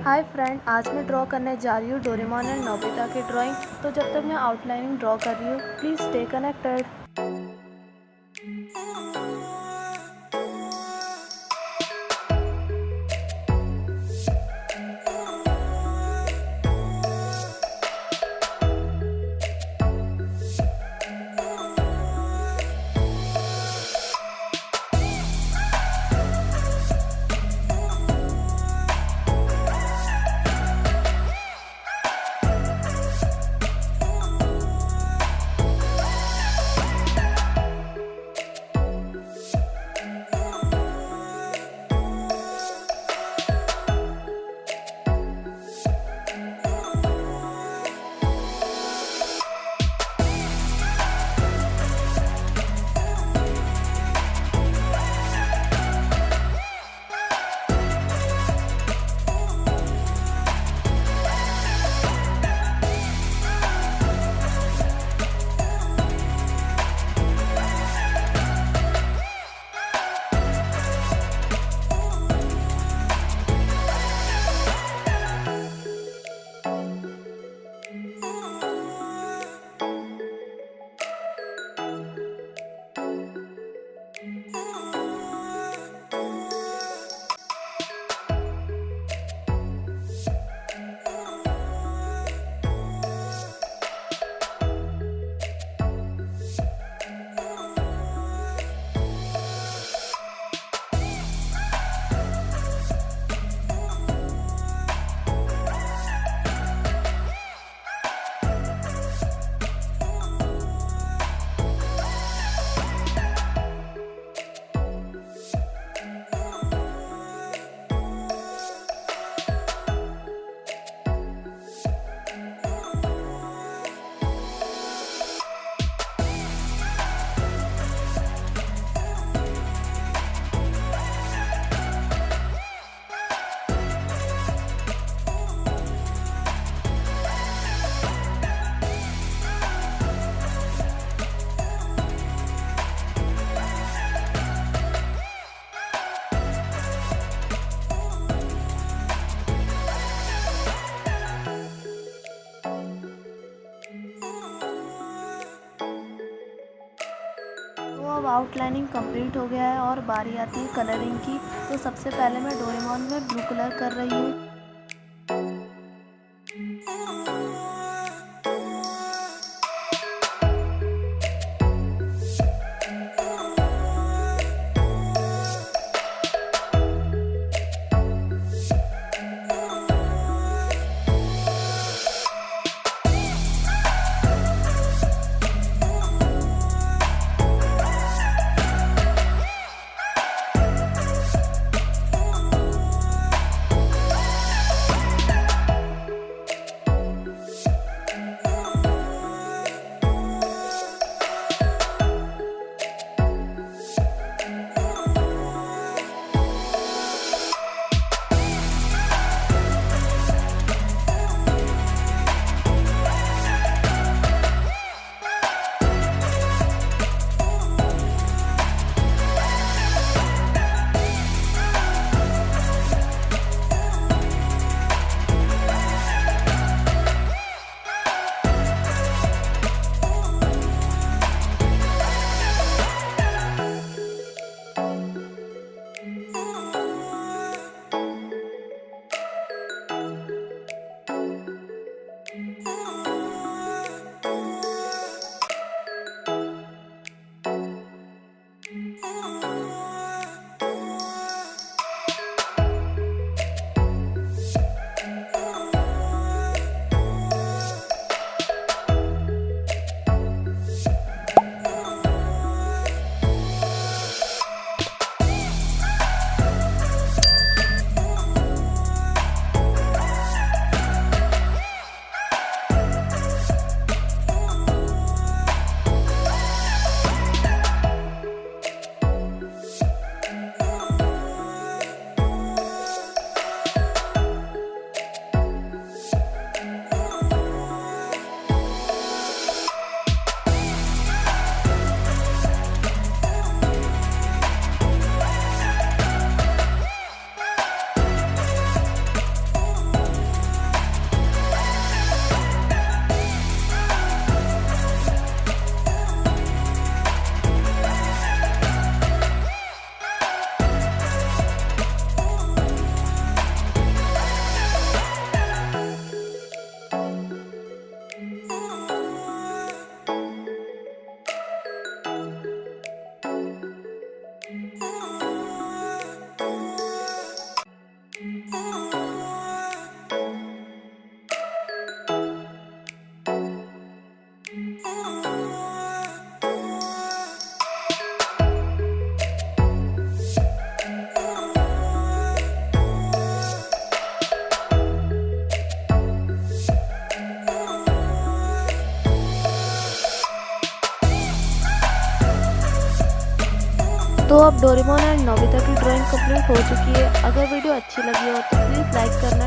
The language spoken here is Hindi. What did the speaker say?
हाय फ्रेंड, आज मैं ड्रॉ करने जा रही हूँ डोरेमोन एंड नोबिता की ड्राइंग। तो जब तक मैं आउटलाइनिंग ड्रॉ कर रही हूँ, प्लीज़ स्टे कनेक्टेड। तो अब आउटलाइनिंग कंप्लीट हो गया है और बारी आती है कलरिंग की। तो सबसे पहले मैं डोरेमोन में ब्लू कलर कर रही हूँ। तो अब डोरेमोन एंड नोबिता की ड्राइंग कंप्लीट हो चुकी है। अगर वीडियो अच्छी लगी हो तो प्लीज़ लाइक करना।